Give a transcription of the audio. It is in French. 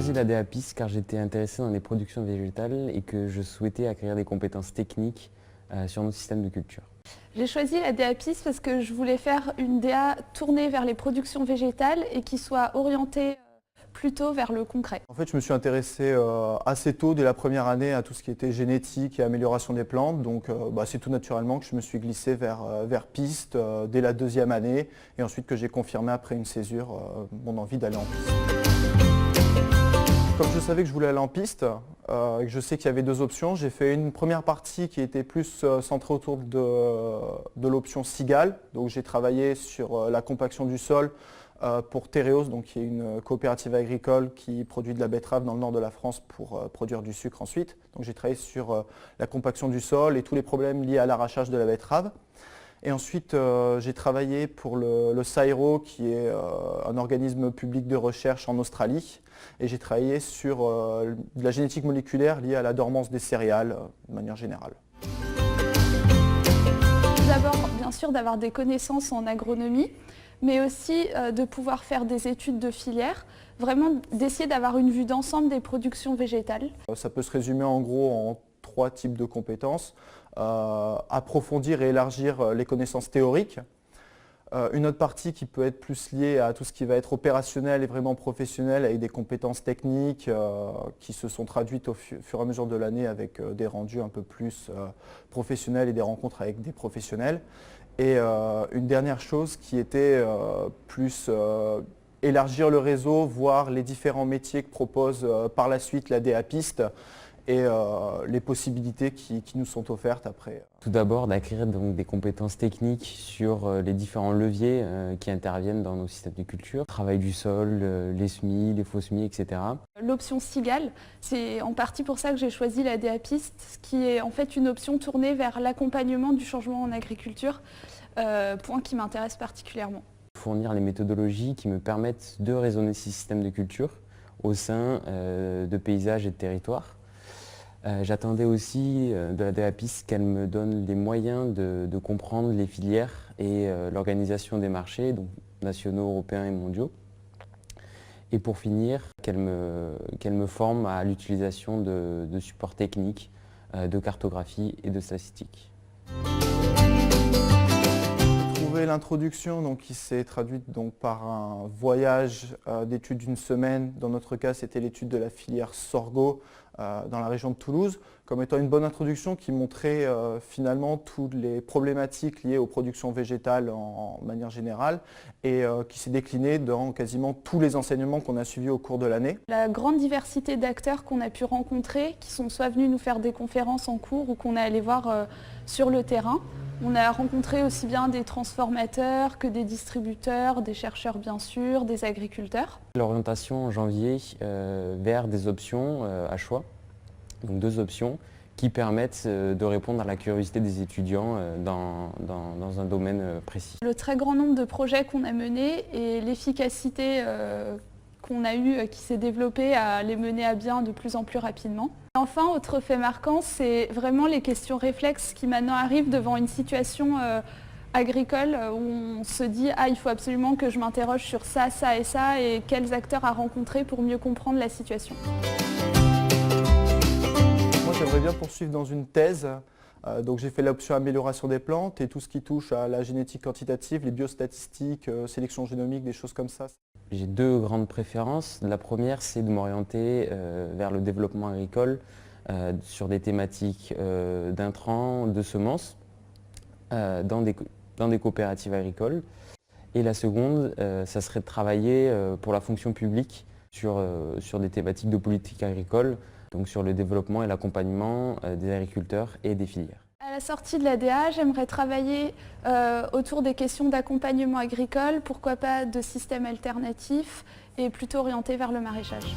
choisi la DAPIS car j'étais intéressé dans les productions végétales et que je souhaitais acquérir des compétences techniques sur nos systèmes de culture. J'ai choisi la DAPIS parce que je voulais faire une DA tournée vers les productions végétales et qui soit orientée plutôt vers le concret. En fait, je me suis intéressé assez tôt, dès la première année, à tout ce qui était génétique et amélioration des plantes. Donc c'est tout naturellement que je me suis glissé vers piste dès la deuxième année et ensuite que j'ai confirmé après une césure mon envie d'aller en piste. Comme je savais que je voulais aller en piste et que je sais qu'il y avait deux options, j'ai fait une première partie qui était plus centrée autour de l'option cigale. Donc j'ai travaillé sur la compaction du sol pour Tereos, donc qui est une coopérative agricole qui produit de la betterave dans le nord de la France pour produire du sucre ensuite. Donc j'ai travaillé sur la compaction du sol et tous les problèmes liés à l'arrachage de la betterave. Et ensuite, j'ai travaillé pour le CSIRO, qui est un organisme public de recherche en Australie. Et j'ai travaillé sur de la génétique moléculaire liée à la dormance des céréales, de manière générale. D'abord, bien sûr, d'avoir des connaissances en agronomie, mais aussi de pouvoir faire des études de filière, vraiment d'essayer d'avoir une vue d'ensemble des productions végétales. Ça peut se résumer en gros en trois types de compétences. Approfondir et élargir les connaissances théoriques. Une autre partie qui peut être plus liée à tout ce qui va être opérationnel et vraiment professionnel avec des compétences techniques qui se sont traduites au fur et à mesure de l'année avec des rendus un peu plus professionnels et des rencontres avec des professionnels. Et une dernière chose qui était plus élargir le réseau, voir les différents métiers que propose par la suite la DAPIS et les possibilités qui nous sont offertes après. Tout d'abord, d'acquérir donc des compétences techniques sur les différents leviers qui interviennent dans nos systèmes de culture. Travail du sol, les semis, les faux semis, etc. L'option cigale, c'est en partie pour ça que j'ai choisi la DAPIS, qui est en fait une option tournée vers l'accompagnement du changement en agriculture, point qui m'intéresse particulièrement. Fournir les méthodologies qui me permettent de raisonner ces systèmes de culture au sein de paysages et de territoires. J'attendais aussi de la DAPIS qu'elle me donne les moyens de comprendre les filières et l'organisation des marchés, donc nationaux, européens et mondiaux. Et pour finir, qu'elle me forme à l'utilisation de supports techniques, de cartographie et de statistiques. L'introduction qui s'est traduite par un voyage d'études d'une semaine. Dans notre cas, c'était l'étude de la filière sorgho dans la région de Toulouse, comme étant une bonne introduction qui montrait finalement toutes les problématiques liées aux productions végétales en manière générale et qui s'est déclinée dans quasiment tous les enseignements qu'on a suivis au cours de l'année. La grande diversité d'acteurs qu'on a pu rencontrer, qui sont soit venus nous faire des conférences en cours ou qu'on est allé voir sur le terrain. On a rencontré aussi bien des transformateurs que des distributeurs, des chercheurs bien sûr, des agriculteurs. L'orientation en janvier vers des options à choix, donc deux options qui permettent de répondre à la curiosité des étudiants dans un domaine précis. Le très grand nombre de projets qu'on a menés et l'efficacité qu'on a eue qui s'est développée à les mener à bien de plus en plus rapidement. Enfin, autre fait marquant, c'est vraiment les questions réflexes qui maintenant arrivent devant une situation agricole où on se dit « Ah, il faut absolument que je m'interroge sur ça, ça et ça et quels acteurs à rencontrer pour mieux comprendre la situation ». Moi, j'aimerais bien poursuivre dans une thèse. Donc j'ai fait l'option amélioration des plantes et tout ce qui touche à la génétique quantitative, les biostatistiques, sélection génomique, des choses comme ça. J'ai deux grandes préférences. La première, c'est de m'orienter vers le développement agricole sur des thématiques d'intrants, de semences, dans des coopératives agricoles. Et la seconde, ça serait de travailler pour la fonction publique sur des thématiques de politique agricole, donc sur le développement et l'accompagnement des agriculteurs et des filières. À la sortie de la DA, j'aimerais travailler autour des questions d'accompagnement agricole, pourquoi pas de systèmes alternatifs et plutôt orienté vers le maraîchage.